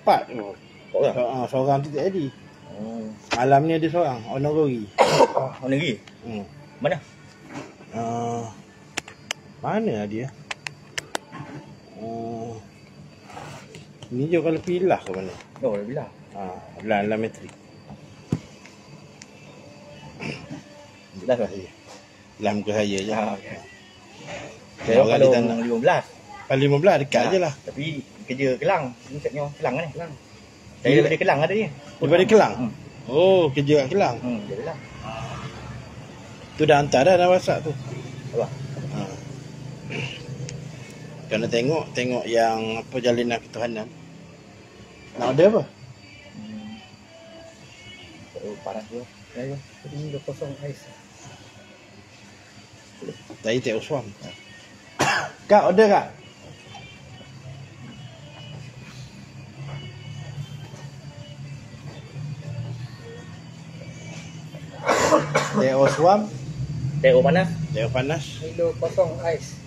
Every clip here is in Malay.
4 tu. Seorang tu tak jadi. Malam ni ada seorang, honorary. Honorary? Mana? Mana dia? Ni je kalau pilah ke mana? Oh, bila? Dalam metrik. Dah ke? Dalam muka saya je. Saya kalau 15. Kalau 15 dekat je lah. Tapi kerja Kelang. Misalnya Kelang kan ni? Kelang. Saya daripada Kelang ada ni. Daripada Kelang? Oh, kerja kat Kelang. Dia Kelang. Tu dah hantar dah WhatsApp tu. Apa? Kena tengok yang apa jalinan ketuhanan. Nak order apa? Panas tu. Saya ini 20 ais. Tadi tak uswam. Kak order kak? Teh uswam. Teh panas. Teh panas. Milo kosong ais.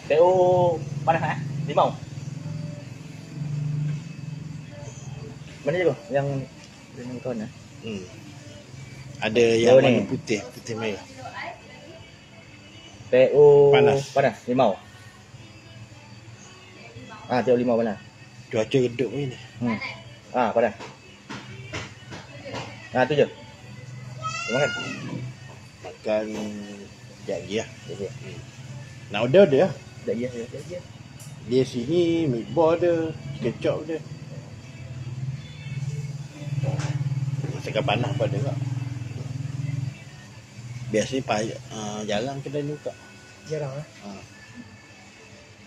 Teh panas limau. Mana je yang dengan kawan Ada yang warna putih merah. Teh panas limau. Teh limau panas. Cuaca redup ni. Panas. Tu je. Makan. Makan sekejap lagi lah. Nak order dia. Sekejap lagi. Dia sini meatball dia, kecap dia. Masakan panas pada kak. Biasanya jarang kedai ni buka. Jarang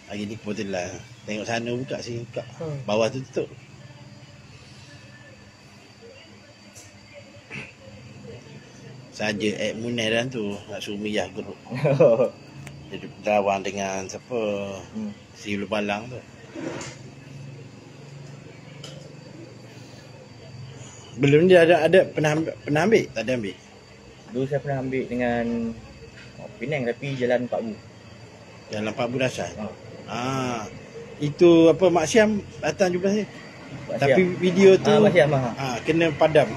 Hari ni kebetulan tengok sana buka, sini buka. Bawah tu tutup. Saja Munir dan tu nak suruh Miyah grup. Jadi berawan dengan siapa? Si Ulu Balang tu. Belum dia ada pernah ambil? Tak ada ambil? Dulu saya pernah ambil dengan Penang tapi jalan Pak Bu. Jalan Pak Bu Dasar. Itu apa Mak Syam datang jumpa saya. Tapi video tu Mak Syam kena padam.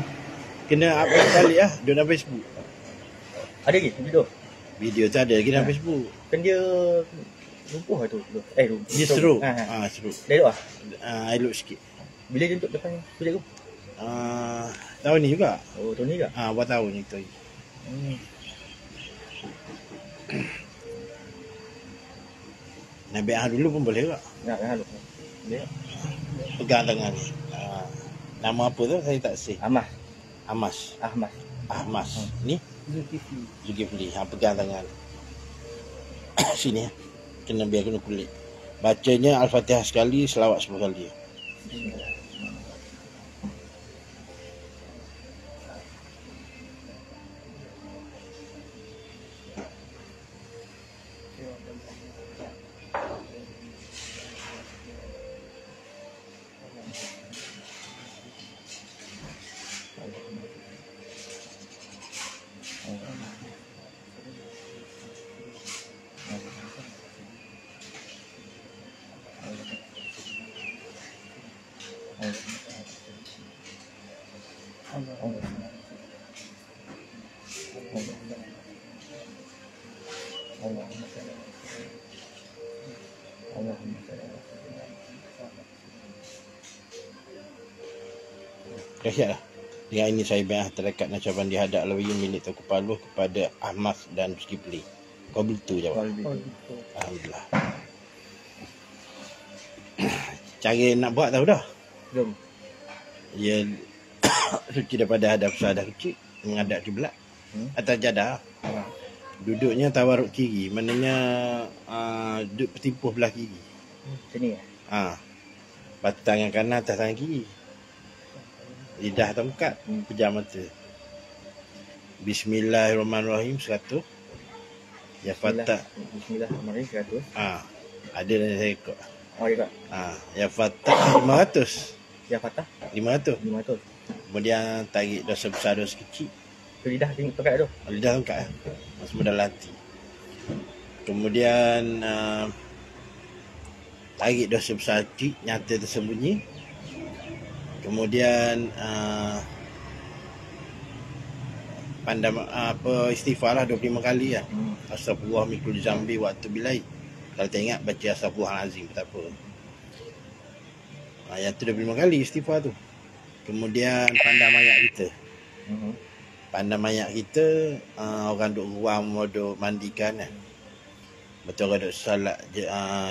Kena upload balik lah dalam Facebook. Ada lagi video? Video tu ada lagi dalam Facebook. Kan dia lumpuh tu. Dia seruk. Seruk. Dia elok elok sikit. Bila dia untuk depan projek tu? Tahun ni juga. Tahun ni juga? Buat tahun ni tu. Nak biar dulu pun boleh tak? Nak biar dulu. Boleh. Pegang tangan ni. Nama apa tu saya tak say. Ahmas. Ni? Zulkifli. Pegang tangan. Sini. Kena biar kena kulit. Bacanya Al-Fatihah sekali, selawat 10 kali. Dahsyatlah. Dengan ini saya bai'ah terdekat ucapan dihadap lawiyin milik Tuku Paluh kepada Ahmad dan Zulkifli. Kau betul jawab. Alhamdulillah. Cara nak buat tahu dah? Belum. Ia suci daripada hadap sahadah kecil menghadap kiblat atas jadah. Duduknya tawaruk kiri, maknanya duduk bertimpuh belah kiri. Sini ya? Batu tangan kanan atas tangan kiri. Lidah tongkat, pejam mata. Bismillahirrahmanirrahim 100. Ya Fatah. Bismillahirrahmanirrahim 100. Ada dalam saya ikut. Ikut. Ya Fatah 500. Ya Fatah 500. Kemudian tarik dosa besar dosa kecil. Lidah tongkat tu. Lidah tongkat semua dalam hati. Kemudian tarik dosa besar kecil nyata tersembunyi. Kemudian pandai istighfar lah 25 kali lah. Astagfirullah min kulli zambi wa atubu ilaih. Kalau tak ingat baca astagfirullahalazim, tak apa. Yang tu 25 kali istighfar tu. Kemudian pandai mayat kita. Pandai mayat kita, orang duk ruam, duk mandikan kan. Betul orang duk salat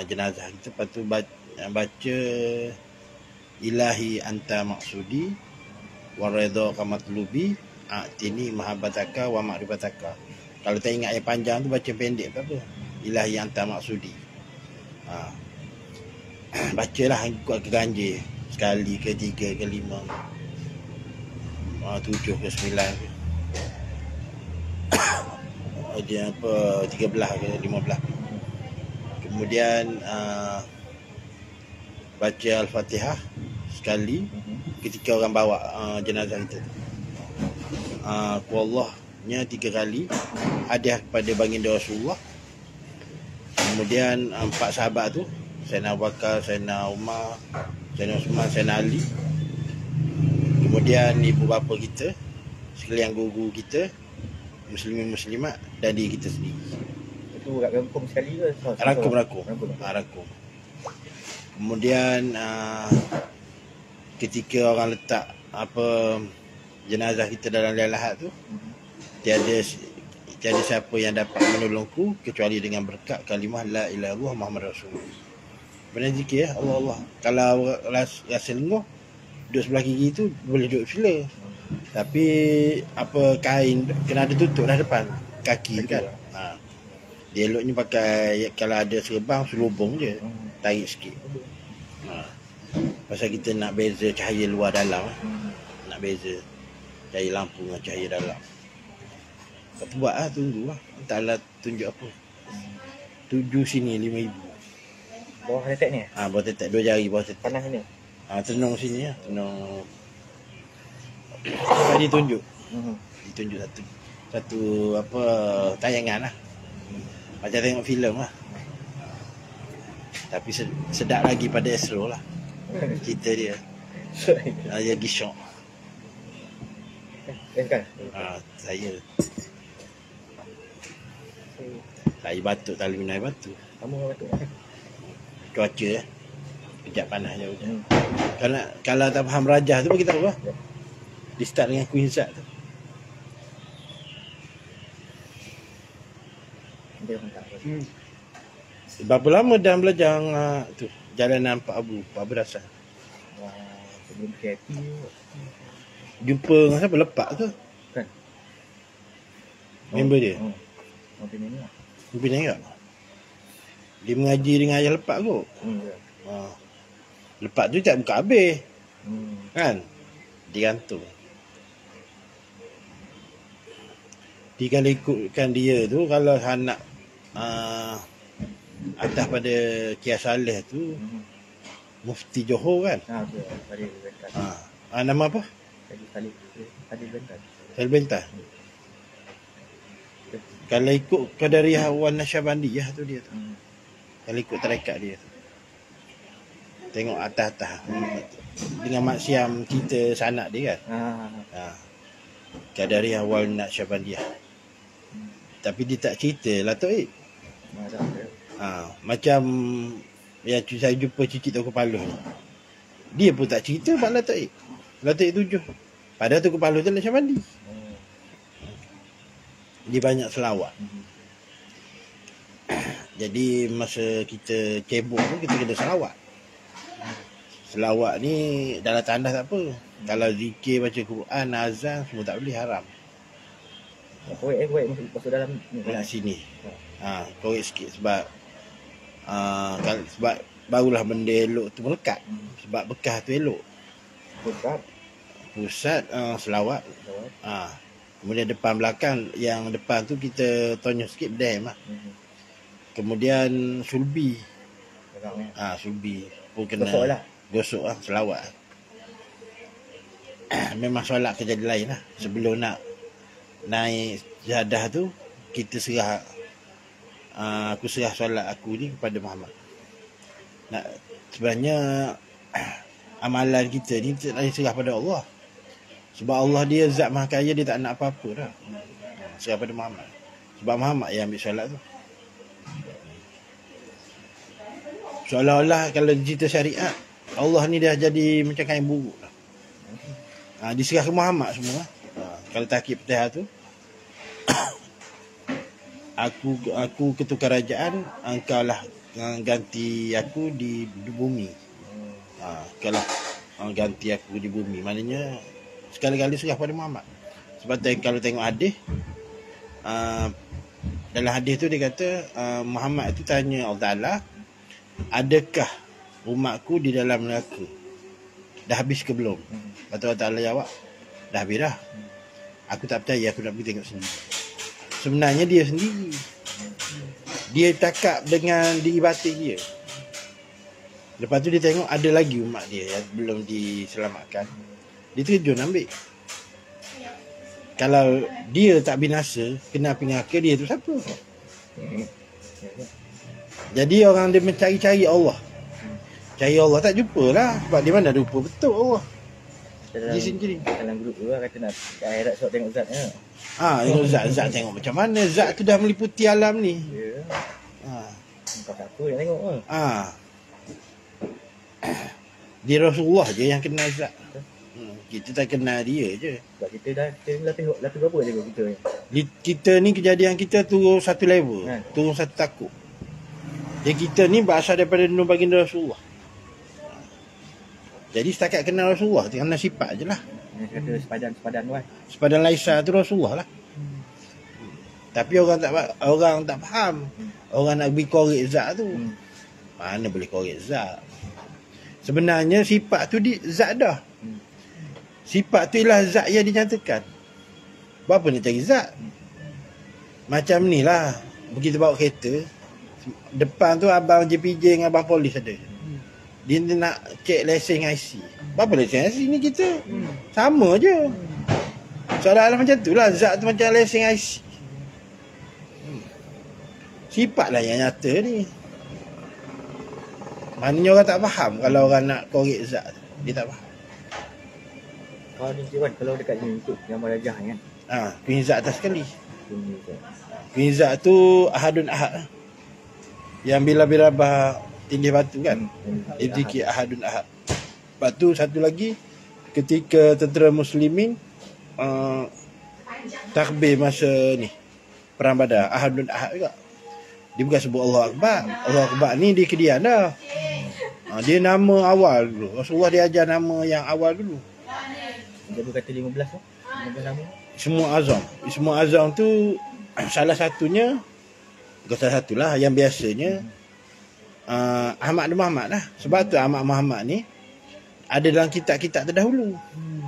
jenazah kita, lepas tu baca ilahi anta maksudi wa redha kamatlubi atini mahabbataka wa ma'rifataka. Kalau tak ingat yang panjang tu baca pendek tak apa. Ilahi anta maksudi. Bacalah ikut ke ganjil. Sekali ke 3 ke 5 7 ke 9 ke dia 13 ke 15. Kemudian baca Al-Fatihah sekali ketika orang bawa jenazah kita. Allahnya 3 kali, hadiah kepada baginda Rasulullah. Kemudian 4 sahabat tu, Sayyidina Abu Bakar, Sayyidina Umar, Sayyidina Uthman, Sayyidina Ali. Kemudian ibu bapa kita, sekalian guru kita, muslimin muslimat, dan diri kita sendiri. Itu rangkum sekali ke? Rangkum. Kemudian ketika orang letak jenazah kita dalam liang lahat tu, tiada siapa yang dapat menolongku kecuali dengan berkat kalimah la ilaha illallah Muhammad Rasulullah. Benar zikir ya, Allah. Kalau rasa lenguh, duduk sebelah kiri tu boleh duduk sila. Tapi kain kena ada tutup dah depan kaki kan. Dia eloknya pakai, kalau ada serabang selubung je, tarik sikit. Pasal kita nak beza cahaya luar dalam, nak beza cahaya lampu dengan cahaya dalam. Kata buat lah, tunggu lah. Entahlah tunjuk apa. 7 sini 5,000. Bawah tetek ni? Bawah tetek, 2 jari bawah tetek. Panas sini? Tenung sini lah, tenung. Tadi tunjuk. Ditunjuk satu tayangan lah. Macam tengok filem lah. Tapi sedap lagi pada Astro lah. Cerita dia. Dia pergi syok. Kan? Saya batuk, tak boleh minum air batuk. Kamu batuk? Cuaca kejap panas je hujan. Kalau tak faham rajah tu bagi tahu lah. Dia start dengan Queen Zat tu. Dia mantap. Berapa lama dah belajar tu jalanan Pak Abu Dasar? Sebelum PKP. Jumpa dengan siapa? Lepak ke? Kan. Member dia? Pimpinan tak? Dia mengaji dengan ayah Lepak kot. Lepak tu tak buka habis. Kan? Dia gantung. Dia kalau ikutkan dia tu, kalau nak atas pada Kias Saleh tu, Mufti Johor kan? Nama apa? Salih Bentan. Kalau ikut Qadariyah Wan Nasyabandiyah tu dia tu. Kalau ikut tarekat dia tu. Tengok atas-atas dengan Mak Siam cerita sanak dia kan. Qadariyah Wan Nasyabandiyah. Tapi dia tak cerita lah Tok. Macam yang saya jumpa Cicit Tuku Paluh ni. Dia pun tak cerita Pak Latuk. Latuk 7. Padahal Tuku Paluh tu Nasyabandi. Dia banyak selawat. Jadi masa kita cebok tu kita kena selawat. Selawat ni dalam tandas tak apa. Kalau zikir, baca Quran, azan semua tak boleh, haram. Korek masuk dalam ni. Sini. Korek sikit sebab sebab barulah benda elok tu melekat. Sebab bekas tu elok. Pusat selawat. Kemudian depan belakang, yang depan tu kita tonyok sikit dam lah. Kemudian sulbi. Sulbi pun kena gosok lah, selawat. Memang solat kejadian lain lah. Sebelum nak naik jadah tu, kita serah, aku serah solat aku ni kepada Muhammad. Nak sebenarnya amalan kita ni serah pada Allah. Sebab Allah dia zat maha kaya, dia tak nak apa-apa dah. Serah pada Muhammad. Sebab Muhammad yang ambil solat tu. Seolah-olah kalau cerita syariat, Allah ni dah jadi macam kain buruk lah. Diserah ke Muhammad semua. Kalau takik Fatihah tu, aku ketua kerajaan, engkau lah ganti aku di bumi. Kalau ganti aku di bumi, maknanya sekali-kali serah pada Muhammad. Sebab kalau tengok hadis, dalam hadis tu dia kata Muhammad tu tanya Allah Ta'ala, adakah umatku di dalam neraka? Dah habis ke belum? Lepas tu Allah Ta'ala jawab, dah habis dah. Aku tak percaya, aku nak pergi tengok sendiri. Sebenarnya dia sendiri, dia takap dengan diri batin dia. Lepas tu dia tengok ada lagi umat dia yang belum diselamatkan, dia terjun ambil. Kalau dia tak binasa, kena api neraka, dia tu siapa? Jadi orang dia mencari-cari Allah. Cari Allah tak jumpa lah. Sebab di mana rupa betul Allah. Dia sendiri. Dalam grup tu lah kata nak ke akhirat sebab tengok zat ni. Tengok zat tengok macam mana. Zat tu dah meliputi alam ni. Ya. Kau tak apa yang tengok lah. Dia Rasulullah je yang kenal zat. Kita tak kenal dia je. Sebab kita dah tengok lagu berapa tengok kita ni. Kita ni kejadian kita turun satu level. Turun satu takut. Jadi kita ni berasal daripada nur baginda Rasulullah. Jadi setakat kenal Rasulullah, kenal sifat je lah. Kata sepadan tu kan. Sepadan Laisa tu Rasulullah lah. Tapi orang tak faham. Orang nak pergi korek zat tu. Mana boleh korek zat? Sebenarnya sifat tu zat dah. Sifat tu ialah zat yang dinyatakan. Berapa nak cari zat? Macam ni lah. Begitu bawa kereta, depan tu abang JPJ dengan abang polis ada. Dia nak cek lesen IC. Berapa lesen IC ni kita? Sama je. Soalan macam tu lah. Zat tu macam lesen IC. Sifat lah yang nyata ni. Maknanya orang tak faham kalau orang nak korek zat. Dia tak faham. Kalau ni Wan, kalau dekat ni ikut gambar rajah kan. Queen zat atas sekali. Queen zat tu ahadun ahad. Yang bila birabah tindih batu kan. Ibtiki ahadun ahad. Lepas tu satu lagi, ketika tentera muslimin takbir masa ni perang Badar, ahadun ahad juga. Dia bukan sebut Allah Akbar. Allah Akbar ni dia kedian dah. Dia nama awal dulu. Rasulullah dia ajar nama yang awal dulu. Dia kata 15 tu. 15 nama. Semua azam. Semua azam tu salah satunya, bukan salah satulah, yang biasanya Ahmad Muhammad lah. Sebab tu Ahmad Muhammad ni ada dalam kitab-kitab terdahulu.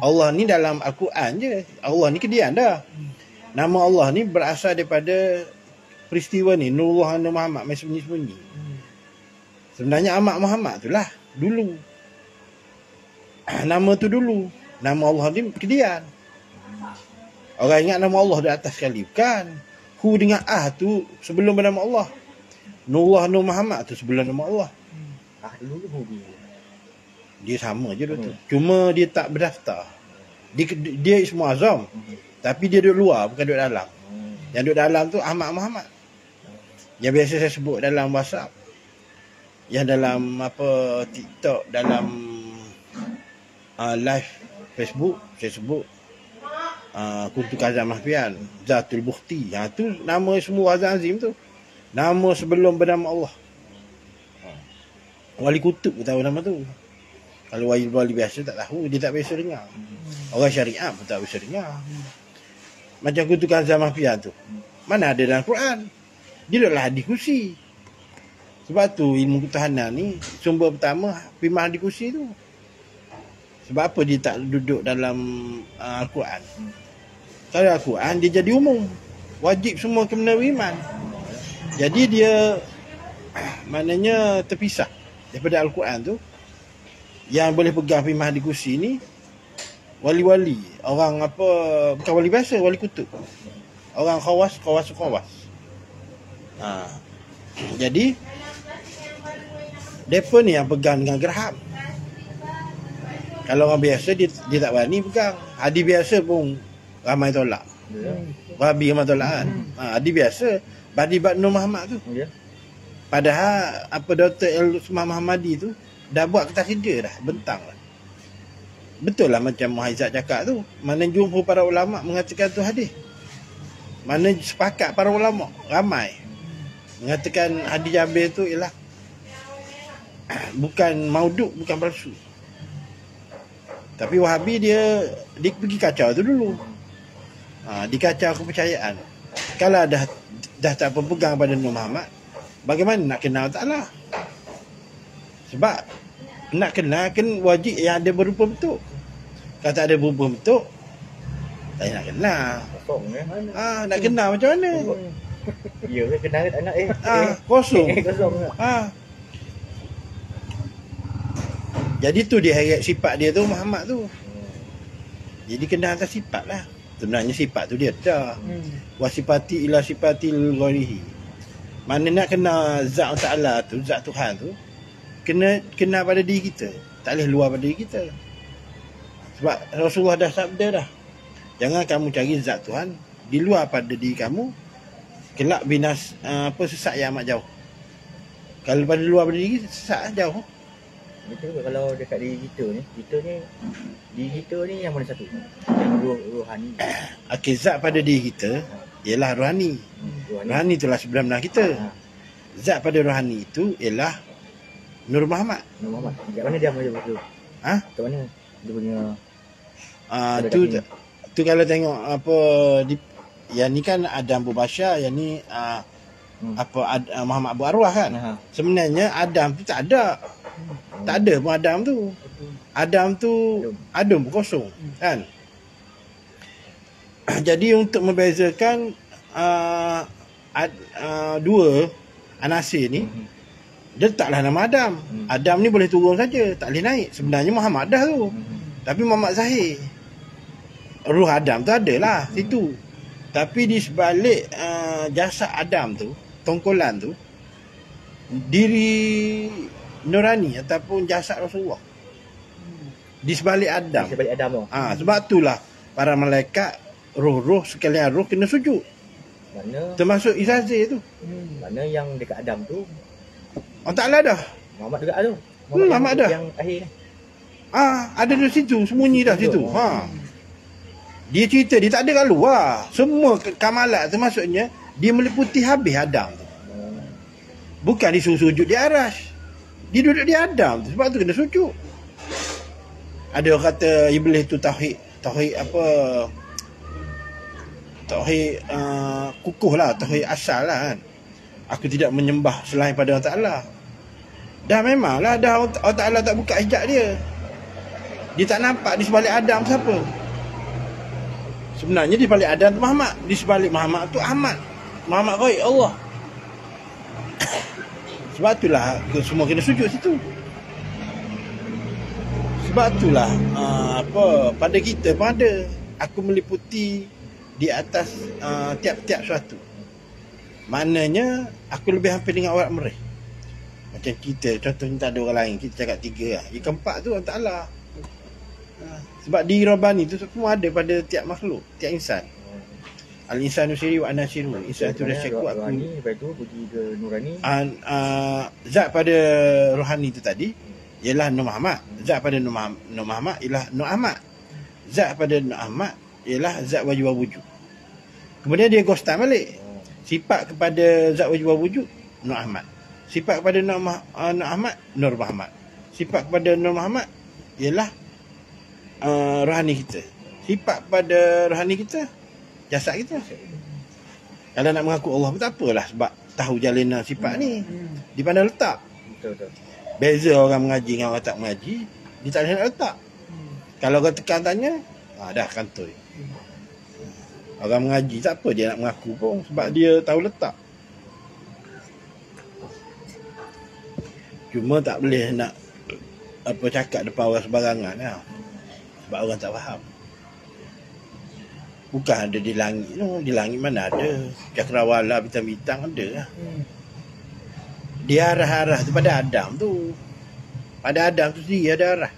Allah ni dalam Al-Quran je. Allah ni kedian dah. Nama Allah ni berasal daripada peristiwa ni, Nurullah Muhammad main sembunyi-sembunyi. Sebenarnya Ahmad Muhammad tu lah dulu. Nama tu dulu. Nama Allah ni kedian. Orang ingat nama Allah di atas sekali. Bukan. Hu dengan tu sebelum nama Allah. Nurullah Muhammad tu sebelum nama Allah. Dulu tu Hu. Dia sama je tu. Cuma dia tak berdaftar. Dia Ismu Azam. Tapi dia duduk luar, bukan duduk dalam. Yang duduk dalam tu Ahmad Muhammad. Yang biasa saya sebut dalam WhatsApp. Yang dalam TikTok, dalam live Facebook, saya sebut Kuntu Kazam Mahfian, Zatul Bukhti. Tu nama semua Azam Azim tu. Nama sebelum bernama Allah. Wali Kutub tahu nama tu. Kalau wali biasa tak tahu, dia tak biasa dengar. Orang syariat pun tak biasa dengar. Macam Kuntu Kazam Mahfian tu, mana ada dalam Quran. Dia duduklah hadis kursi. Sebab tu ilmu ketahanan ni sumber pertama Pimah di kursi tu. Sebab apa dia tak duduk dalam Al-Quran? Kalau Al-Quran dia jadi umum. Wajib semua kena beriman. Jadi dia maknanya terpisah daripada Al-Quran tu. Yang boleh pegang Pimah di kursi ni wali-wali. Orang bukan wali biasa, wali kutub. Orang khawas. Jadi Mereka ni yang pegang dengan gerham. Kalau orang biasa dia tak berani pegang. Hadi biasa pun ramai tolak. Wahabi ramai tolak kan. Hadi biasa. Badi Bad Nur Muhammad tu. Padahal apa Dr. El Usman Muhammadi tu dah buat kertas sedia dah, bentang lah. Betul lah macam Muhaizat cakap tu. Mana jumhur para ulama mengatakan tu hadis. Mana sepakat para ulama ramai mengatakan hadis Jabir tu ialah bukan mauduk, bukan palsu. Tapi Wahabi dia pergi kacau tu dulu. Dikacau kepercayaan. Kalau dah tak berpegang pada Nur Muhammad, bagaimana nak kenal Ta'ala? Sebab nak kenal kan wajib yang ada berupa bentuk. Kalau tak ada berupa bentuk, tak nak kenal. Nak kenal macam mana? Ya ke kenal tak nak kosong. Kosong. Jadi tu dia heret sifat dia tu Muhammad tu. Jadi kenal atas sifat lah. Sebenarnya sifat tu dia dah. Wasifati ila sifatil gharihi. Mana nak kenal zat Ta'ala tu, zat Tuhan tu, kena pada diri kita. Tak boleh luar pada diri kita. Sebab Rasulullah dah sabda dah. Jangan kamu cari zat Tuhan di luar pada diri kamu, kelak sesat yang amat jauh. Kalau pada luar pada diri, sesat jauh. Betul kalau dekat diri kita ni diri kita ni yang mana satu? Yang rohani. Okey, zat pada diri kita ialah rohani. Rohani itulah sebenar-benar kita. Zat pada rohani itu ialah Nur Muhammad. Nur Muhammad. Kat mana dia macam tu? Kat mana dia punya tu kalau tengok apa yang ni kan Adam Bubasya, yang ni Muhammad Abu Arwah kan. Sebenarnya Adam tu tak ada. Tak ada pun Adam tu. Adam tu Adam pun kosong kan. Jadi untuk membezakan dua anasir ni, dia letaklah nama Adam. Adam ni boleh turun saja, tak boleh naik. Sebenarnya Muhammad dah tu. Tapi Muhammad zahir. Ruh Adam tu adalah situ. Tapi di sebalik jasad Adam tu, tongkolan tu, diri nurani ataupun jasad Rasulullah. Di sebalik Adam. Di sebalik Adam tu. Sebab itulah para malaikat, roh-roh sekalian roh kena sujud. Mana termasuk Izazir tu. Mana yang dekat Adam tu? Allah Ta'ala dah. Muhammad juga tu. Muhammad dah. Yang akhir ni. Ada di situ, sembunyi dah situ. Dia cerita dia tak ada kat luar. Semua kamalat tu maksudnya dia meliputi habis Adam tu. Bukan disuruh sujud di Arash. Dia duduk di Adam tu, sebab tu kena sujud. Ada orang kata Iblis tu tauhid apa? Tauhid kukuh lah, tauhid asal lah kan. Aku tidak menyembah selain pada Allah Ta'ala. Dah memanglah dah Allah Ta'ala tak buka hijab dia. Dia tak nampak di sebalik Adam siapa. Sebenarnya di sebalik Adam tu Muhammad. Di sebalik Muhammad tu Ahmad. Muhammad Ghaib Allah. Sebab itulah semua kena sujud situ. Sebab itulah pada kita pun ada. Aku meliputi di atas tiap-tiap suatu. Maknanya aku lebih hampir dengan awak mereka. Macam kita, contohnya tak ada orang lain, kita cakap tiga lah. Yang keempat tu Allah Ta'ala. Sebab diri Rabbani tu semua ada pada tiap makhluk, tiap insan. Al-insanu siri wa anasiru. Insan tu dah syaku aku. Lepas tu pergi ke Nurani. Zat pada rohani tu tadi ialah Nur Muhammad. Zat pada Nur Muhammad ialah Nur Ahmad. Zat pada Nur Ahmad ialah zat wajib wujud. Kemudian dia ghostan balik. Sifat kepada zat wajib wujud Nur Ahmad. Sifat kepada Nur Ahmad Nur Muhammad. Sifat kepada Nur Muhammad ialah rohani kita. Sifat pada rohani kita jasad kita. Kalau nak mengaku Allah pun tak apalah, sebab tahu jalinan sifat ni. Di pandang letak. Betul. Beza orang mengaji dengan orang tak mengaji, dia tak boleh nak letak. Kalau orang tekan tanya, dah kantoi. Orang mengaji tak apa dia nak mengaku pun, sebab dia tahu letak. Cuma tak boleh nak cakap depan orang sebarangan lah. Sebab orang tak faham. Bukan ada di langit tu. Di langit mana ada. Cakrawala, bintang-bintang ada lah. Dia arah-arah tu pada Adam tu. Pada Adam tu sendiri ada arah.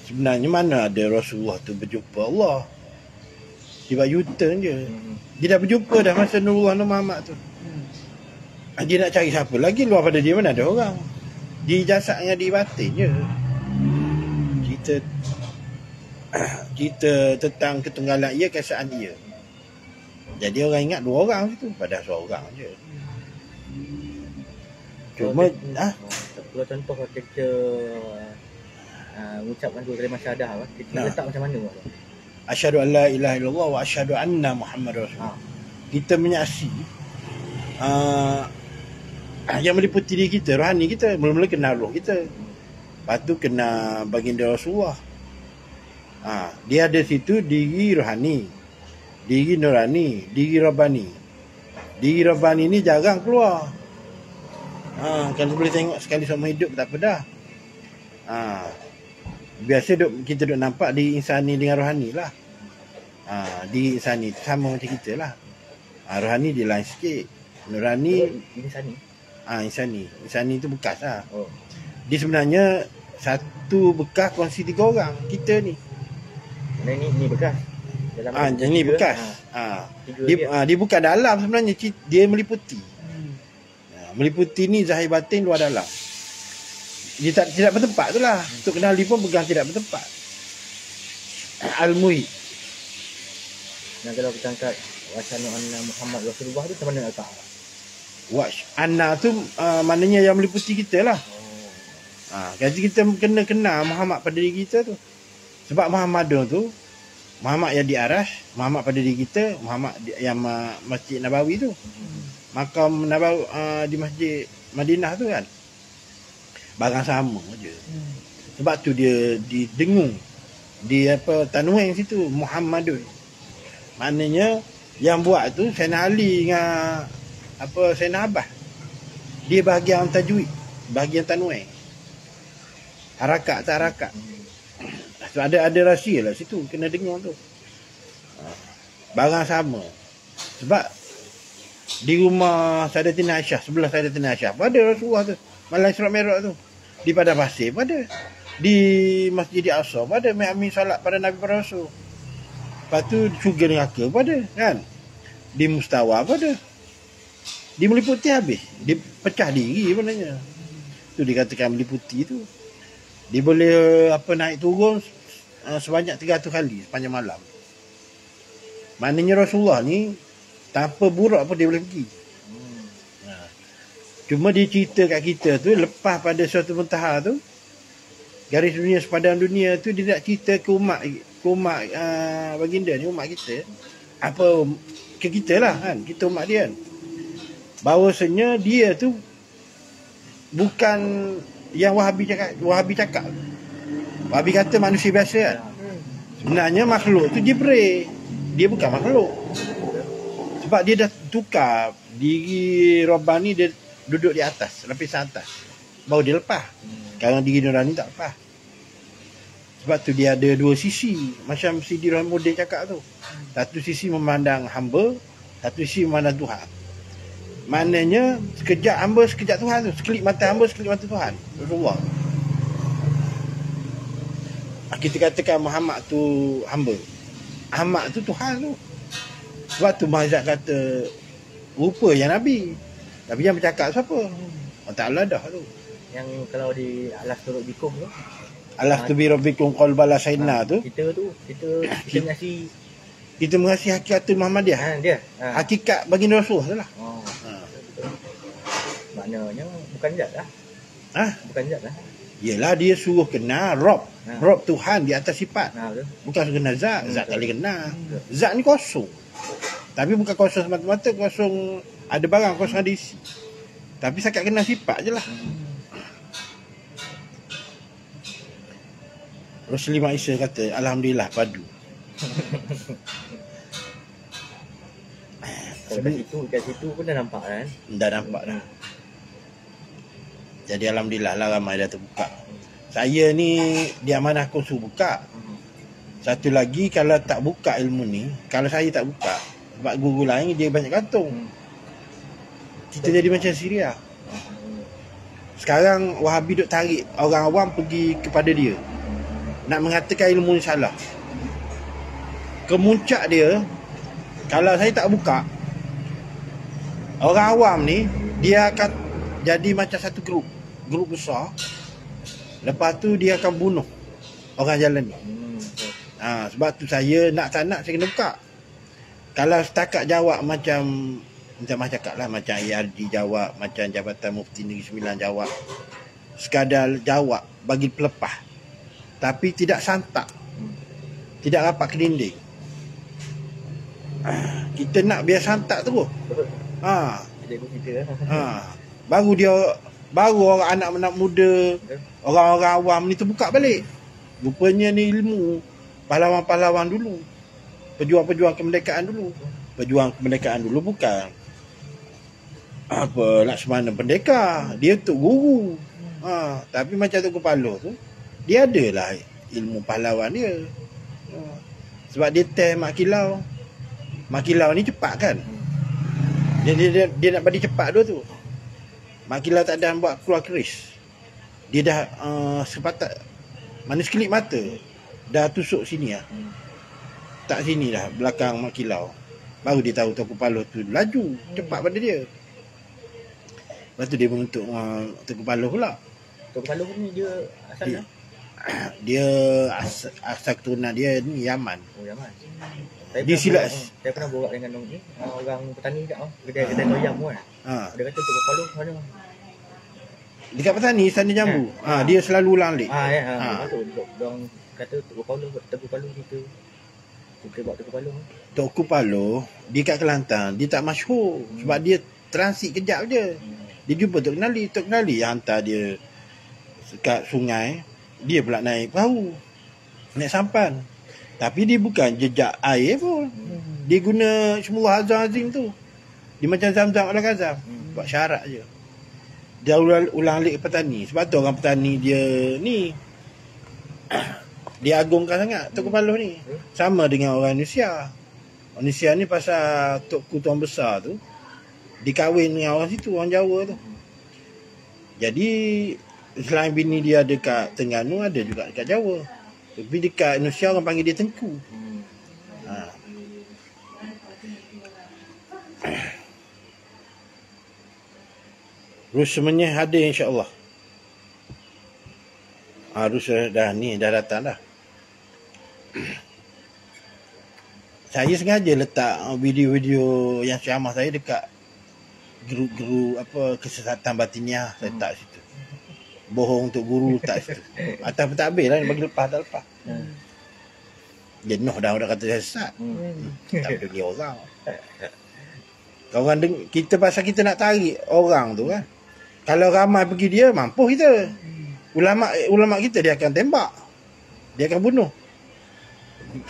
Sebenarnya mana ada Rasulullah tu berjumpa Allah. Dia buat U-turn je. Dia dah berjumpa dah masa Nurullah Nur Muhammad tu. Dia nak cari siapa lagi luar pada dia, mana ada orang. Di jasad dengan di batin je. Kita tentang ketunggalan ia, kesaan ia. Jadi orang ingat dua orang situ, padahal seorang je. Cuma kalau contoh kita mengucapkan dua kalimah syahadah, kita letak macam mana? Asyhadu an la ilaha illallah wa asyhadu anna Muhammadar Rasulullah. Kita menyaksi yang meliputi diri kita, rohani kita. Mula-mula kena roh kita, lepas tu kena baginda Rasulullah. Dia ada situ diri rohani, diri nurani, diri rabbani. Diri rabbani ni jarang keluar. Kalau boleh tengok sekali seumur hidup tak apa dah. Biasa kita duk nampak diri insani dengan rohani lah. Diri insani sama macam kita lah. Rohani dia lain sikit. Nurani insani. Insani tu bekas lah. Dia sebenarnya satu bekas kongsi 3 orang. Kita ni. Ini bekas. Ini bekas. Dia bukan dalam sebenarnya. Dia meliputi. Meliputi ni zahir batin, luar dalam. Dia tidak bertempat tu lah. Untuk kenali pun pegang tidak bertempat. Al-Muhid. Dan kalau kita angkat wacana anna Muhammad Rasulullah tu macam mana letak? Anna tu maknanya yang meliputi kita lah. Jadi kita kena kenal Muhammad pada diri kita tu. Sebab Muhammad tu, Muhammad yang di aras, Muhammad pada diri kita, Muhammad yang Masjid Nabawi tu. Makam Nabawi di Masjid Madinah tu kan. Barang sama je. Sebab tu dia didengung. Di Tanwin situ Muhammadun. Maknanya yang buat tu Sayyidina Ali dengan Sayyidina Abbas. Dia bahagian tajwid, bahagian tanwin. Harakat tak harakat. So, ada rahsia lah situ, kena dengar tu. Barang sama. Sebab di rumah Sayyidatina Aisyah, sebelah Sayyidatina Aisyah pada Rasulullah tu, Malam Isra Mi'raj tu. Di Padang Pasir pada. Di Masjid Al-Aqsa pada, Amin salat pada Nabi pada Rasul. Lepas tu syurga neraka pada kan. Di Mustawa pada. Dia meliputi habis. Dia pecah diri sebenarnya. Tu dikatakan meliputi tu. Dia boleh naik turun sebanyak 300 kali sepanjang malam. Maknanya Rasulullah ni tanpa burak pun dia boleh pergi. Cuma dia cerita kat kita tu, lepas pada suatu muntaha tu, garis dunia sepadan dunia tu, dia nak cerita ke umat baginda ni, umat kita. Ke kita lah kan, kita umat dia kan. Bahawasanya dia tu bukan yang Wahabi cakap. Wahabi kata manusia biasa kan. Sebenarnya makhluk tu Jibril. Dia bukan makhluk. Sebab dia dah tukar diri Rabbani, dia duduk di atas, lapisan atas. Baru dia lepas. Kalau diri Nurani tak lepas. Sebab tu dia ada dua sisi. Macam Sidi Rahmuddin cakap tu. Satu sisi memandang hamba, satu sisi memandang Tuhan. Maknanya sekejap hamba, sekejap Tuhan tu. Sekelip mata hamba, sekelip mata Tuhan. Rasulullah. Kita katakan Muhammad tu hamba, Ahmad tu Tuhan tu. Sebab tu mazhab kata rupa yang Nabi. Tapi yang bercakap siapa? Allah Ta'ala dah tu. Yang kalau di Alas Turut Bikum tu, Alas tu bi rabbikum qalbala sayna tu. Kita mengasihi, kita mengasihi hakikatul Muhammadiyah. dia. Hakikat baginda Rasul tu lah. Maknanya bukan zat lah. Bukan zat lah. Yelah, dia suruh kenal Rob. Rob Tuhan di atas sifat. Bukan suruh kenal zat. Zat tak boleh kenal. Zat ni kosong. Tapi bukan kosong semata-mata, kosong ada barang, kosong ada isi. Tapi sakat kenal sifat je lah. Rasulullah Isa kata, Alhamdulillah padu. Kat situ pun dah nampak kan? Dah nampak dah. Jadi Alhamdulillah lah ramai dah terbuka. Saya ni diamanahkan suruh buka. Satu lagi, kalau tak buka ilmu ni, kalau saya tak buka, Sebab guru lain dia banyak gantung. Kita jadi macam Syria. Sekarang Wahabi duk tarik orang awam pergi kepada dia, nak mengatakan ilmu ni salah. Kemuncak dia, kalau saya tak buka, orang awam ni dia akan jadi macam satu grup besar. Lepas tu dia akan bunuh orang jalan ni. Sebab tu saya tak nak saya kena buka. Kalau setakat jawab macam cakap lah, macam IRD jawab, macam Jabatan Mufti Negeri Sembilan jawab, sekadar jawab bagi pelepah, tapi tidak santak, tidak rapat ke dinding. Kita nak biar santak terus. Baru orang anak muda, orang-orang awam ni terbuka balik. Rupanya ni ilmu pahlawan-pahlawan dulu, pejuang-pejuang kemerdekaan dulu. Pejuang kemerdekaan dulu bukan Laksamana Pendekar, dia tu guru. Tapi macam Tunku Paloh tu, dia adalah ilmu pahlawan dia. Sebab dia test Mak Kilau. Mak Kilau ni cepat kan. Dia nak bagi cepat dua tu. Mak Kilau tak ada buat keluar keris. Dia dah sepatat, mana sekelip mata dah tusuk sini lah. Tak sini dah, belakang Mak Kilau. Baru dia tahu Tunku Paloh tu laju, cepat pada dia. Lepas tu dia menuntut Tunku Paloh pula. Tunku Paloh ni dia asalnya? Dia asal keturunan dia ni Yaman. Oh, Yaman. Dia silat. Saya pernah borak dengan orang petani kat kedai toyam pun kan. Dia kata Tunku Paloh mana? Dekat petani, sana jambu. Dia selalu ulang alik. Orang kata Tunku Paloh kita buat Tunku Paloh. Tunku Paloh dia kat Kelantan, dia tak masyhur sebab dia transit kejap je. Dia jumpa Tok Kenali yang hantar dia dekat sungai, dia pula naik perahu, naik sampan. Tapi dia bukan jejak air pun. Dia guna semua azam tu. Dia macam Zam-Zam Al-Ghazam, buat syarat je. Dia ulang alik petani. Sebab tu orang petani dia ni dia agungkan sangat Tunku Paloh ni. Sama dengan orang Indonesia. Orang Indonesia ni pasal Tok Tuan Besar tu dikahwin dengan orang situ, orang Jawa tu. Jadi selain bini dia dekat Terengganu, ada juga dekat Jawa. Tapi dekat Indonesia orang panggil dia Tengku. Rusmenya ada insya-Allah. Harus dah datang dah. Saya sengaja letak video-video yang ceramah saya dekat guru-guru kesesatan batiniah, saya letak situ. Bohong untuk guru tak situ. Atas pun tak habis lah, bagi lepas tak lepas. Jenuh dah orang kata saya sesat. Tak peduli orang. Orang kita pasal kita nak tarik orang tu kan. Kalau ramai pergi dia, mampu kita. Ulama kita dia akan tembak. Dia akan bunuh.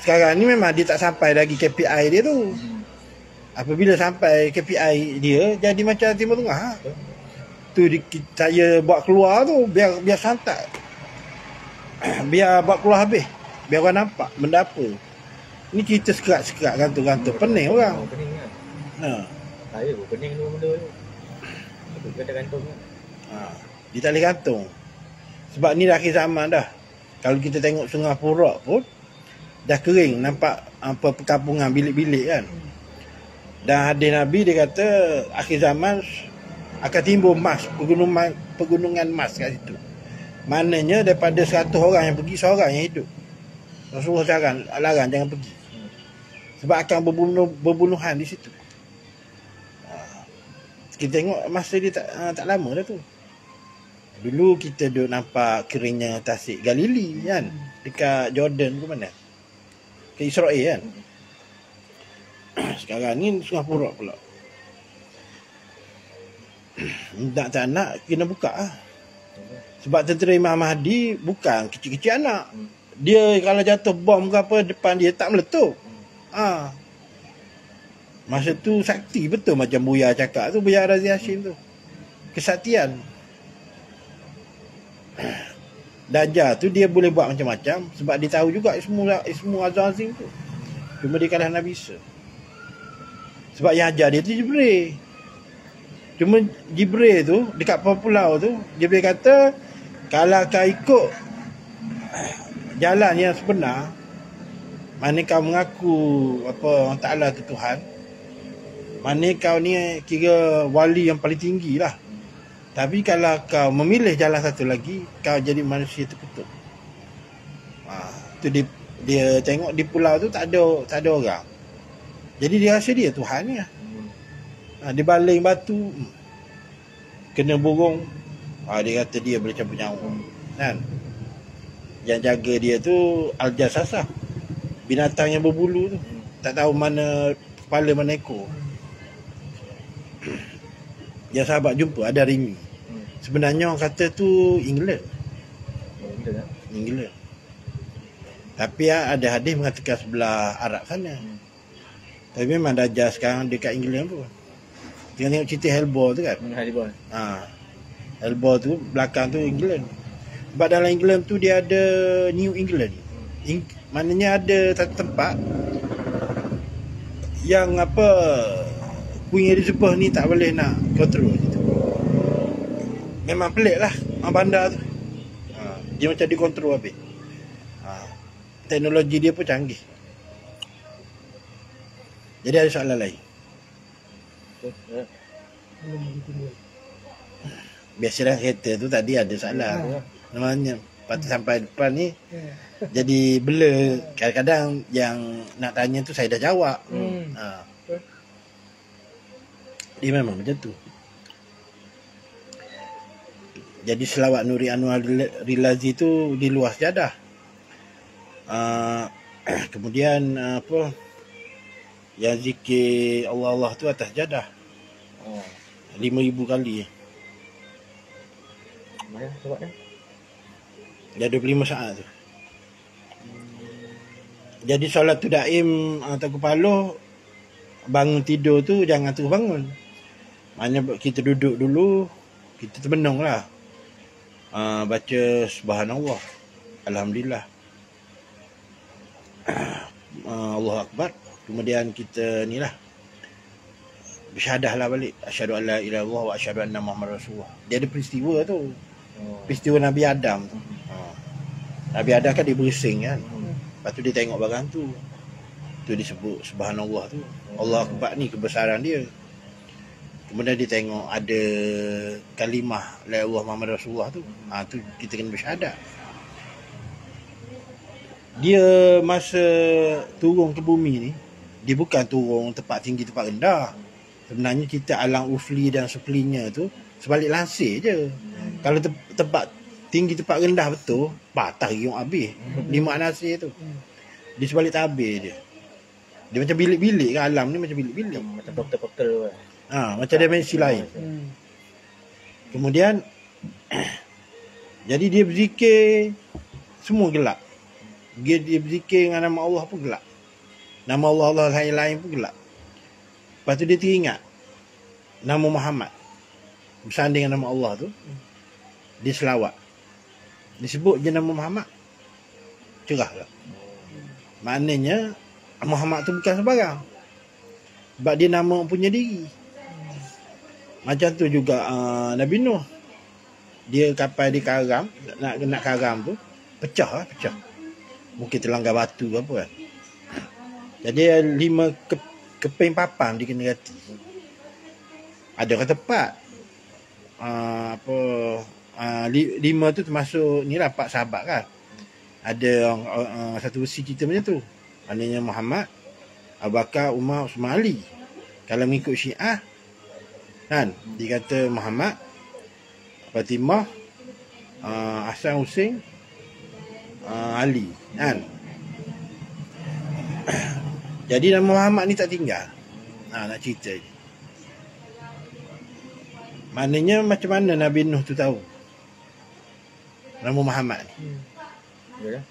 Sekarang ni memang dia tak sampai lagi KPI dia tu. Apabila sampai KPI dia, jadi macam Timur Tengah. Tu saya buat keluar tu biar santai. Biar buat keluar habis. Biar orang nampak benda apa. Ni cerita sekerat-sekerat, gantung-gantung. Pening orang. Pening kan. Saya pun pening dua benda tu. Aku kata gantung kan. Dia tak boleh gantung. Sebab ni dah akhir zaman dah. Kalau kita tengok Sungai Porak pun dah kering, nampak perkampungan bilik-bilik kan. Dan hadis Nabi dia kata akhir zaman akan timbul emas, pegunungan emas kat situ. Maknanya daripada 100 orang yang pergi, seorang yang hidup. Rasulullah larang jangan pergi. Sebab akan berbunuhan di situ. Kita tengok masa dia tak lama dah tu. Dulu kita duk nampak keringnya tasik Galili kan, dekat Jordan ke mana? Ke Israel kan. Sekarang ni Sungai Porak pula. Tak nak kena buka lah. Sebab tentera Imam Mahdi bukan kecil-kecil anak. Dia kalau jatuh bom ke apa depan dia tak meletup. Masa tu sakti betul macam Buya cakap tu, Buya Razi Hashim tu. Kesaktian. Dajjal tu dia boleh buat macam-macam sebab dia tahu juga semua Azam Azim tu. Cuma dia kalah Nabi Isa. Sebab yang ajar dia tu Jibril. Cuma Jibril tu dekat pulau tu dia boleh kata kalau kau ikut jalan yang sebenar, mana kau mengaku apa Allah Taala tu Tuhan, mana kau ni kira wali yang paling tinggi lah. Tapi kalau kau memilih jalan satu lagi, kau jadi manusia terkutuk. Tu dia tengok di pulau tu tak ada orang. Jadi dia rasa dia Tuhan ni lah. Dia baling batu, kena burung. Dia kata dia boleh cabut nyawa. Kan? Yang jaga dia tu Al-Jasasah, binatang yang berbulu tu. Tak tahu mana kepala mana ekor. Yang sahabat jumpa ada ringi. Sebenarnya orang kata tu England. England. Tapi ada hadis mengatakan sebelah Arab sana. Tapi memang Dajjal sekarang dekat England pun. Tengok cerita Hellboy tu kan. Hellboy. Hellboy tu belakang tu England. Sebab dalam England tu dia ada New England. Maknanya ada satu tempat yang apa Queen Elizabeth ni tak boleh nak control gitu. Memang pelik lah orang bandar tu. Dia macam dikontrol habis. Teknologi dia pun canggih. Jadi ada soalan lain. Biasalah kereta tu tadi ada soalan. Namanya patut sampai depan ni jadi blur. Kadang-kadang yang nak tanya tu saya dah jawab. Dia memang macam tu. Jadi selawat Nuri Anwar Rilazi tu di luar sejadah. Kemudian apa yang zikir Allah tu atas jadah 5,000 kali. Mana sebabnya? Dia 25 saat tu. Jadi solat tu daim atau kepala bangun tidur tu jangan terus bangun. Maknanya kita duduk dulu, kita termenung lah. Baca subhanallah, alhamdulillah, Allahu Akbar. Kemudian kita ni lah bersyahadah lah balik, asyhadu an la ilaha illallah wa asyhadu anna Muhammad Rasulullah. Dia ada peristiwa tu. Peristiwa Nabi Adam tu. Nabi Adam kan dia bersing kan. Lepas tu dia tengok barang tu. Tu disebut subhanallah tu. Allah Akbar ni kebesaran dia. Kemudian dia tengok ada kalimah la ilaha Muhammad Rasulullah tu. Tu kita kena bersyahadah. Dia masa turun ke bumi ni, dia bukan turun tempat tinggi tempat rendah. Sebenarnya kita alam ufli dan suflinya tu sebalik lansir je. Kalau tempat tinggi tempat rendah betul, patah giung habis. Lima nasir tu. Dia sebalik tabir dia. Dia macam bilik-bilik kan, alam ni macam bilik-bilik. Macam portal-portal kan. Macam dimensi lain. Kemudian jadi dia berzikir semua gelap. Dia berzikir dengan nama Allah pun gelap. Nama Allah lain pun gelap. Lepas tu dia teringat nama Muhammad bersanding dengan nama Allah tu. Dia selawat. Disebut je nama Muhammad, cerah lah. Maknanya Muhammad tu bukan sebarang. Sebab dia nama punya diri. Macam tu juga Nabi Nuh. Dia kapal di karam, nak karam tu pecah. Mungkin terlanggar batu ke apa kan. Jadi 5 keping papan dia kena ganti. Ada kata 4. 5 tu termasuk ni lah 4 sahabat kan. Ada satu versi cerita macam tu. Maknanya Muhammad, Abu Bakar, Umar, Usman, Ali. Kalau mengikut Syiah kan, dia kata Muhammad, Fatimah, Hasan, Hussein, Ali kan. Jadi nama Muhammad ni tak tinggal. Nak cerita je. Maknanya macam mana Nabi Nuh tu tahu nama Muhammad ni? Ya dah.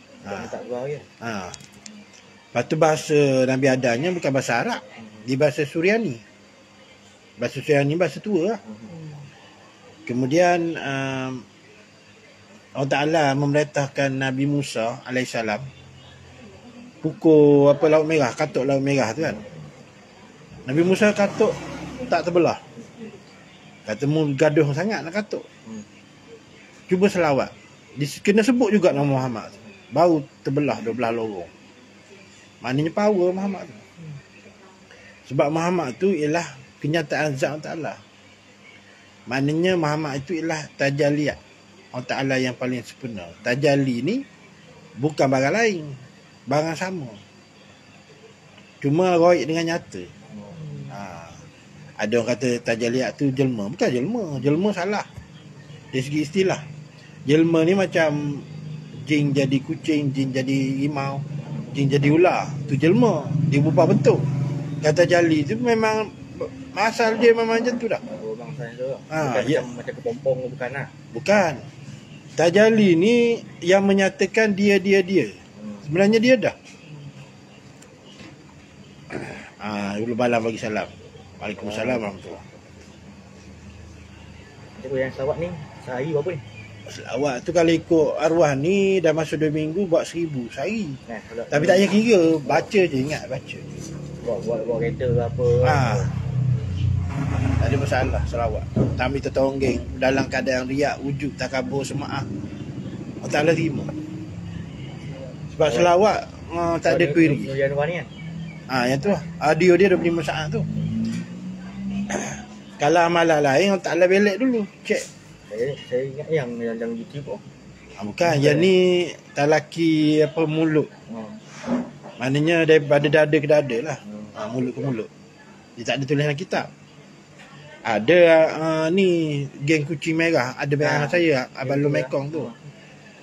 Tak keluar lagi. Lepas tu bahasa Nabi Adamnya bukan bahasa Arab. Dia bahasa Suryani. Bahasa Suryani bahasa tua lah. Kemudian Allah Ta'ala memerintahkan Nabi Musa AS pukul laut merah, katuk laut merah tu kan. Nabi Musa katuk tak terbelah. Kata mu gaduh sangat nak katuk. Cuba selawat. Kena sebut juga nama Muhammad. Baru terbelah 12 lorong. Maknanya power Muhammad tu. Sebab Muhammad tu ialah kenyataan zat Allah Ta'ala. Maknanya Muhammad itu ialah tajalliyat Allah Ta'ala yang paling sempurna. Tajalli ni bukan barang lain, barang sama. Cuma royak dengan nyata. Ada orang kata tajalliyat tu jelma. Bukan jelma. Jelma salah dari segi istilah. Jelma ni macam jin jadi kucing, jin jadi rimau, jin jadi ular. Tu jelma. Dia berubah bentuk. Kata jali tu memang asal dia memang macam tu dah. Bang saya tu. Bukan ya. macam kepompong bukan lah. Bukan. Tajali ni yang menyatakan dia. Sebenarnya dia dah. Dulu balam bagi salam. Waalaikumsalam warahmatullahi. Cikgu yang selawat ni sehari berapa ni? Selawat tu kalau ikut arwah ni dah masuk 2 minggu buat 1000 sehari. Tapi tak payah kira, baca je, ingat baca. Buat kereta ke apa. Tak ada masalah selawat. Kami tertonggeng dalam keadaan riak, wujud, takabur, semaah. Allah Ta'ala terima. Sebab selawat tak ada query. Yang luar ni kan? Yang tu lah. Audio dia 25 saat tu. Kalau amalan lain Allah Ta'ala belek dulu. Cek. Saya ingat yang dalam YouTube. Bukan. Yang ni talaki apa mulut. Maknanya daripada dada ke dada lah. Mulut ke mulut. Dia tak ada tulisan kitab. Ada ni geng kucing merah. Ada bayangan saya Abang Long Mekong tu.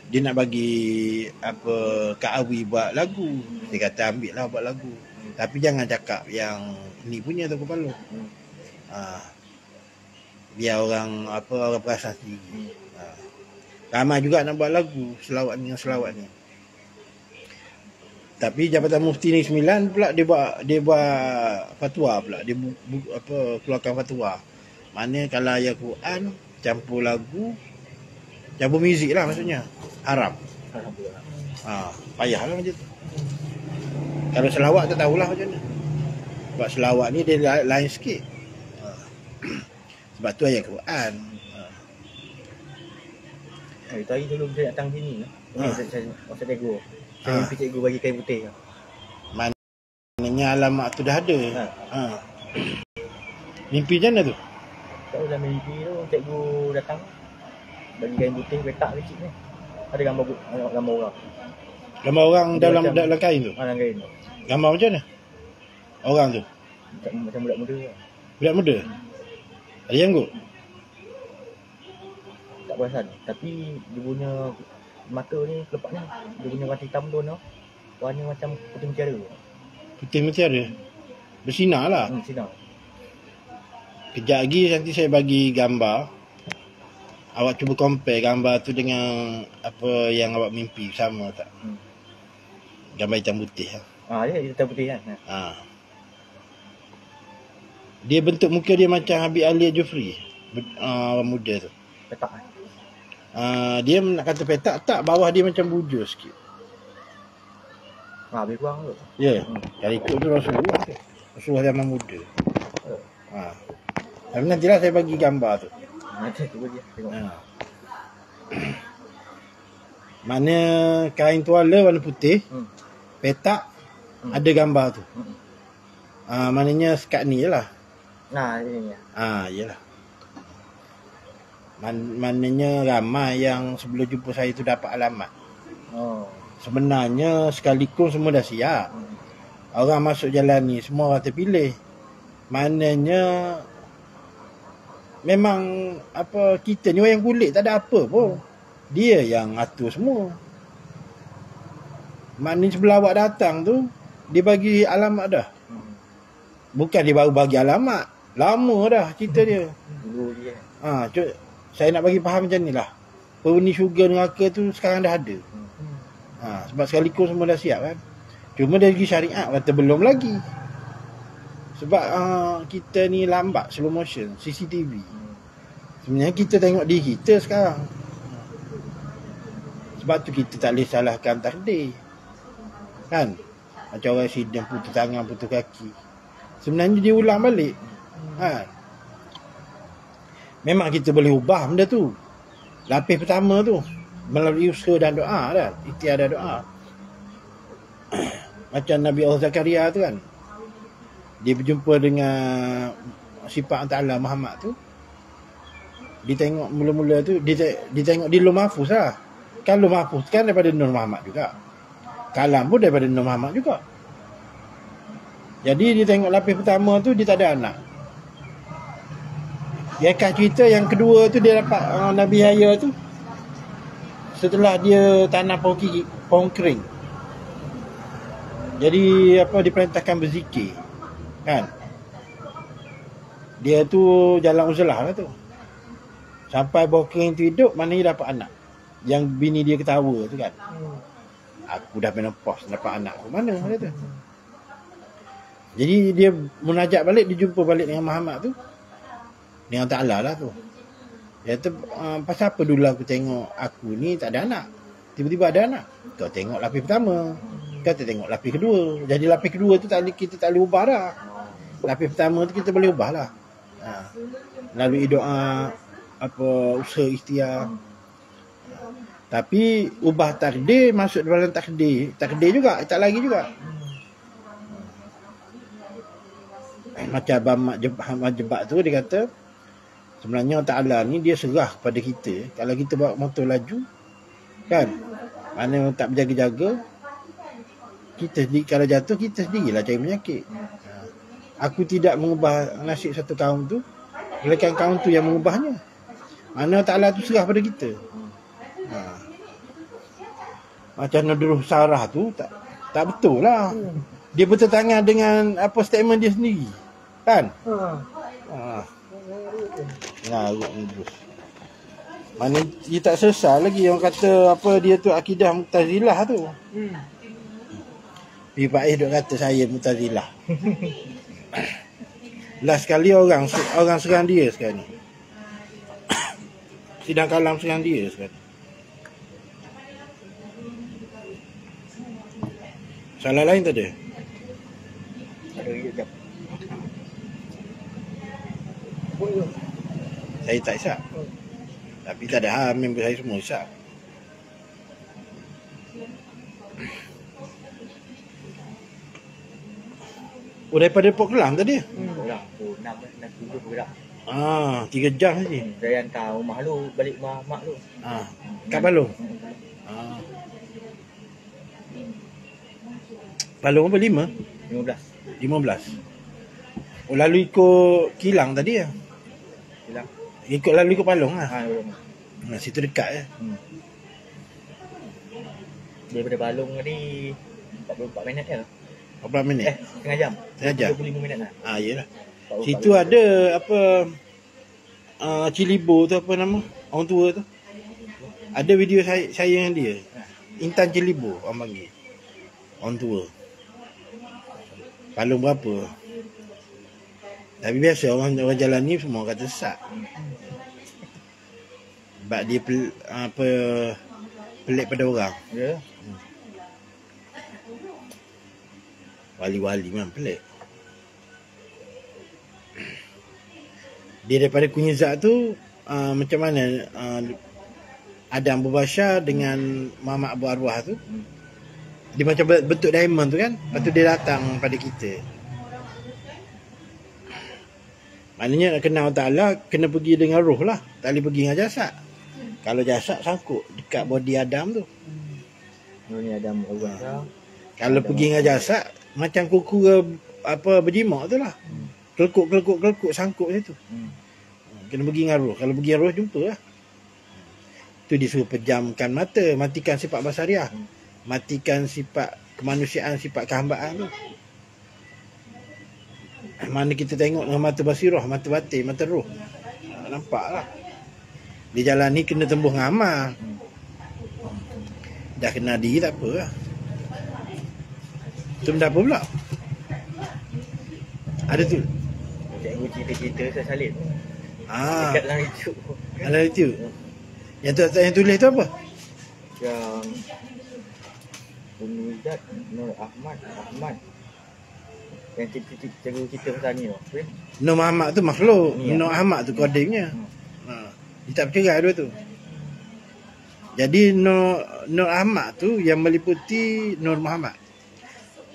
Dia nak bagi apa Kak Awi buat lagu. Dia kata ambil lah buat lagu. Tapi jangan cakap yang ni punya tu kepala. Biar orang perasan sendiri. Ramai juga nak buat lagu selawat ni. Tapi Jabatan Mufti Negeri Sembilan pula dia buat fatwa pula. Dia keluarkan fatwa. Mana kalau ayat Quran campur lagu, campur muzik lah maksudnya. Haram. Payahlah macam tu. Kalau selawat tak tahulah macam mana. Sebab selawat ni dia lain sikit. Sebab tu ayat Quran. Tadi dulu saya datang sini. Saya masa cikgu. Saya mimpi cikgu bagi kain putih. Maknanya alamat tu dah ada. Mimpi macam mana tu? Tak dalam mimpi tu cikgu datang bagi kain putih petak kecil ni. Ada gambar orang. Gambar orang dalam kain tu? Dalam kain tu. Gambar macam mana? Orang tu? Macam budak muda. Budak muda? Ada janggut? Tak perasan. Tapi dia punya mata ni kelepak ni. Dia punya warna hitam tu warna macam putih mutiara. Putih mutiara? Bersinar lah. Sinar. Kejap lagi nanti saya bagi gambar. Awak cuba compare gambar tu dengan apa yang awak mimpi. Sama tak? Gambar hitam putih lah. Dia hitam putih kan? Dia bentuk muka dia macam Habib Ali Jufri. Orang muda tu. Petak. Dia nak kata petak tak, bawah dia macam bujur sikit. Lebih kurang tu. Ya. Kalau ikut tu Rasulullah tu. Rasulullah zaman muda. Tapi nantilah saya bagi gambar tu. Nanti tu dia tengok. Mana kain tuala warna putih, petak, ada gambar tu. Maknanya sekat ni je lah. Ini. Yelah. Maknanya ramai yang sebelum jumpa saya tu dapat alamat. Sebenarnya sekaligus semua dah siap. Orang masuk jalan ni semua orang terpilih. Maknanya memang kita ni orang kulit tak ada apa pun. Dia yang atur semua. Maknanya sebelah awak datang tu dia bagi alamat dah. Bukan dia baru bagi alamat. Lama dah cerita dia. Dulu dia. Saya nak bagi faham macam ni lah. Penghuni syurga neraka tu sekarang dah ada. Sebab sekaligus semua dah siap kan. Cuma dari segi syariat kata belum lagi. Sebab kita ni lambat, slow motion, CCTV. Sebenarnya kita tengok diri kita sekarang. Sebab tu kita tak boleh salahkan takdir. Kan? Macam orang accident putus tangan, putus kaki. sebenarnya dia ulang balik. Ha. Memang kita boleh ubah benda tu. Lapis pertama tu melalui usaha dan doa dah, ikhtiar dan doa. Macam Nabi Allah Zakaria tu kan, dia berjumpa dengan sifat Allah Muhammad tu. Dia tengok mula-mula tu, dia tengok di Lauh Mahfuz lah. Kan Lauh Mahfuz kan daripada Nur Muhammad juga, kalam pun daripada Nur Muhammad juga. Jadi dia tengok lapis pertama tu dia tak ada anak. Dia akan cerita yang kedua tu dia dapat Nabi Yahya tu setelah dia tanam pohon kering. Jadi diperintahkan berzikir kan. Dia tu jalan uzlah lah tu. Sampai pohon kering tu hidup, mana dia dapat anak. Yang bini dia ketawa tu kan. Aku dah menopause dapat anak. Mana dia tu? Jadi dia munajat balik, dia jumpa balik dengan Muhammad tu. Dengan Ta'ala lah tu. Dia kata, pasal apa dulu aku tengok aku ni tak ada anak, tiba-tiba ada anak. Kau tengok lapis pertama, kau tengok lapis kedua. Jadi lapis kedua tu kita tak boleh ubah dah. Lapis pertama tu kita boleh ubah lah. Melalui doa, usaha ikhtiar. Tapi ubah takdir masuk dalam takdir juga, tak lagi juga. Macam Abang Jebat tu dia kata, sebenarnya Ta'ala ni dia serah kepada kita. Kalau kita bawa motor laju kan, mana tak berjaga-jaga, kita sendiri kalau jatuh, kita sendirilah cari penyakit. Aku tidak mengubah nasib satu kaum tu, melainkan kaum tu yang mengubahnya. Mana Ta'ala tu serah pada kita. Macam Nadruh Sarah tu tak betul lah. Dia bertentangan dengan statement dia sendiri kan. Ngarut ni terus. Mana dia tak sesal lagi orang kata dia tu akidah Mu'tazilah tu. Pak Is duk kata saya Mu'tazilah. Last kali orang serang dia sekarang ni. Sidang kalam serang dia sekarang. Salah lain tak ada? Ada jap. Saya tak isap. Tapi tak ada member saya semua isap. Daripada Port Kelang tadi? Kelang. 6 bergerak. 3 jam saja. Saya hantar rumah lu, balik rumah mak lu. Kat Balong? Balong apa 5? 15. Lalu ikut Kilang tadi ya? Kilang. Lalu ikut Balong lah. Situ dekat ya. Daripada Balong tadi 44 minit ya? 44 minit? Setengah jam. 35 minit lah. Yelah. Situ ada Cilibo tu apa nama? Orang tua tu. Ada video saya dengan dia. Intan Cilibo orang panggil. Orang tua. Balong berapa? Tapi biasa orang jalan ni semua kata sesat. Sebab dia pelik pada orang. Ya. Wali-wali memang pelik. Dia daripada Kunyizat tu macam mana Adam Berbasyar dengan Muhammad Abu Arwah tu. Dia macam bentuk diamond tu kan. Lepas tu dia datang pada kita. Maknanya nak kenal Ta'ala, kena pergi dengan roh lah. Tak boleh pergi dengan jasad. Kalau jasad sangkut dekat body Adam tu. Ni Adam Berbasyar. Kalau pergi dengan jasad, macam kura-kura berjimak tu lah. Kelekuk sangkut situ. Kena pergi dengan roh. Kalau pergi dengan roh, jumpa lah. Tu disuruh pejamkan mata, matikan sifat basariah. Matikan sifat kemanusiaan, sifat kehambaan tu. Mana kita tengok dengan mata basirah, mata batin, mata roh. Nampak lah. Di jalan ni kena tembuh dengan amal. Dah kenal diri tak apa lah. Tu benda apa pula? Ada tu. Cikgu cerita-cerita saya salin. Dekat dalam YouTube. Dalam YouTube. Yang tulis tu apa? Yang Nur Ahmad Yang cerita pasal ni tu. Nur Muhammad tu makhluk, Ni, Nur Ahmad tu kodingnya. Dia tak bercerai dua tu. Jadi Nur Ahmad tu yang meliputi Nur Muhammad.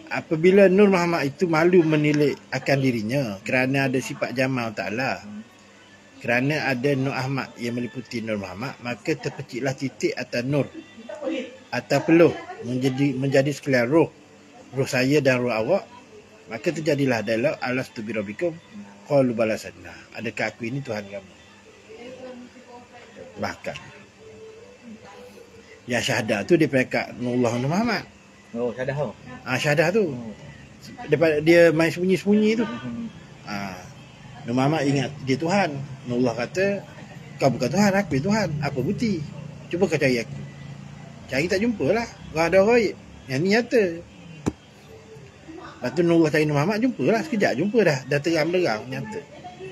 Apabila Nur Muhammad itu malu menilik akan dirinya kerana ada sifat jamal Ta'ala, kerana ada Nur Ahmad yang meliputi Nur Muhammad, maka terpeciklah titik atas Nur atau peluh menjadi sekalian roh saya dan roh awak. Maka terjadilah dialog alastu birabbikum qalu bala sadna, adakah aku ini Tuhan kamu. Bahkan ya syahadah tu dia pekat Nurullah Nur Muhammad. Oh, syahadah tu. Syahadah tu daripada dia main sembunyi-sembunyi tu. Nur Muhammad ingat dia Tuhan. Nurullah kata, kau bukan Tuhan, aku Tuhan. Apa bukti? Cuba kau cari aku. Cari tak jumpa lah. Orang ada orang yang ni nyata. Lepas tu Nurullah cari Nur Muhammad, jumpa lah. Sekejap jumpa dah. Dah terang-terang nyata.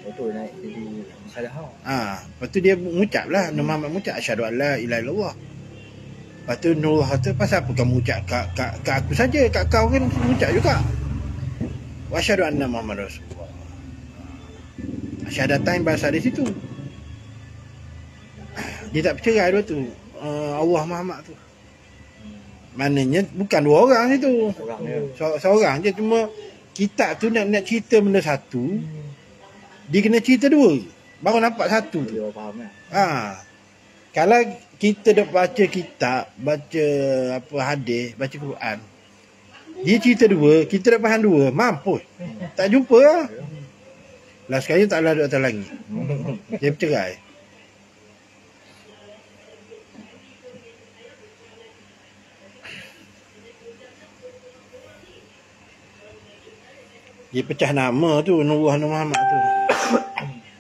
Betul naik jadi syahadah tu. Lepas tu dia mengucap lah. Nur Muhammad mengucap asyhadu an la ilaha illallah. Lepas tu Nurullah kata, pasal apa kamu ucap kat aku saja, kat kau kan ucap juga. Wa asyhadu anna Muhammad Rasulullah. Syahadatain bahasa di situ. Dia tak bercerai dua tu. Allah Muhammad tu. Maknanya bukan dua orang situ. Seorang je, cuma kitab tu nak cerita benda satu. Dia kena cerita dua. Baru nampak satu tu. Dia faham kan. Kalau kita dah baca kitab, baca apa hadis, baca Quran, dia cerita dua, kita dah faham dua, mampus. Tak jumpa lah. Lah sekarang tak ada atas langit. Dia bercerai. Dia pecah nama tu, Nurullah Nur Muhammad tu.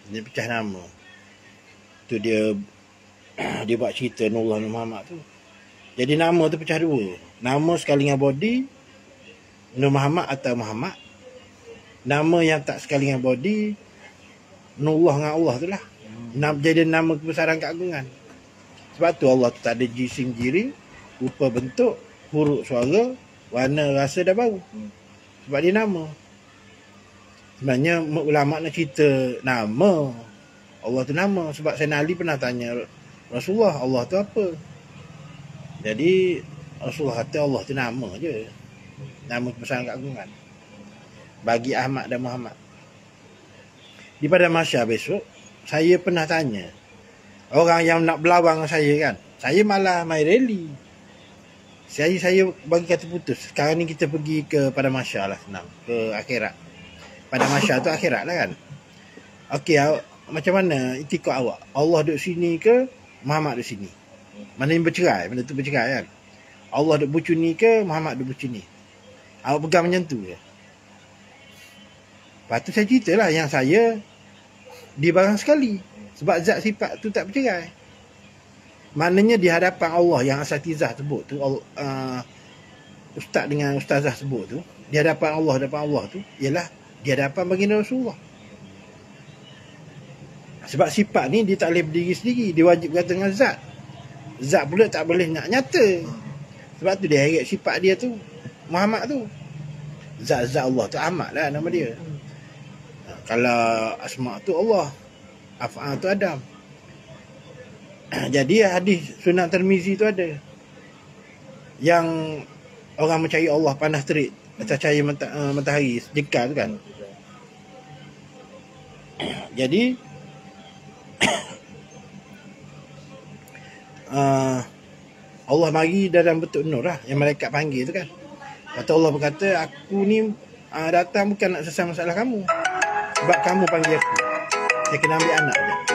Dia pecah nama. Tu dia buat cerita Nurullah Nur Muhammad tu. Jadi nama tu pecah dua. Nama sekali dengan body, Nur Muhammad atau Muhammad. Nama yang tak sekali dengan body, Nurullah dengan Allah tu lah. Jadi nama kebesaran keagungan. Sebab tu Allah tu tak ada jisim jirim, rupa bentuk, huruf suara, warna rasa dan bau. Sebab dia nama. Sebenarnya ulama nak cerita nama Allah tu nama. Sebab Sayyidina Ali pernah tanya Rasulullah, Allah tu apa? Jadi Rasulullah kata Allah tu nama je. Nama kebesaran keagungan bagi Ahmad dan Muhammad. Di pada masa besok, saya pernah tanya orang yang nak berlawan dengan saya kan. Saya malah main rally. Saya bagi kata putus. Sekarang ni kita pergi ke pada masa lah, senang. Ke akhirat. Pada masa tu akhirat lah kan. Okey, macam mana itikad awak? Allah duduk sini ke Muhammad duduk sini? Mana yang bercerai? Benda tu bercerai kan. Allah duduk bucu ni ke Muhammad duduk bucu ni? Awak pegang macam tu je. Lepas tu saya ceritalah yang saya dia barang sekali. Sebab zat sifat tu tak bercerai. Maknanya di hadapan Allah yang asatizah sebut tu, ustaz dengan ustazah sebut tu, di hadapan Allah tu ialah di hadapan baginda Rasulullah. Sebab sifat ni dia tak boleh berdiri sendiri, dia wajib berkata dengan zat. Zat pula tak boleh nak nyata. Sebab tu dia heret sifat dia tu Muhammad tu. Zat-zat Allah tu Ahmad lah nama dia. Kalau asma tu Allah, af'al tu Adam. Jadi hadis Sunan Tirmizi tu ada yang orang mencari Allah panas terik atas cahaya matahari sejengkal tu kan. Jadi Allah mari dalam bentuk nur lah, yang malaikat panggil tu kan. Kata Allah berkata, aku ni datang bukan nak selesai masalah kamu, sebab kamu panggil aku, saya kena ambil anak je.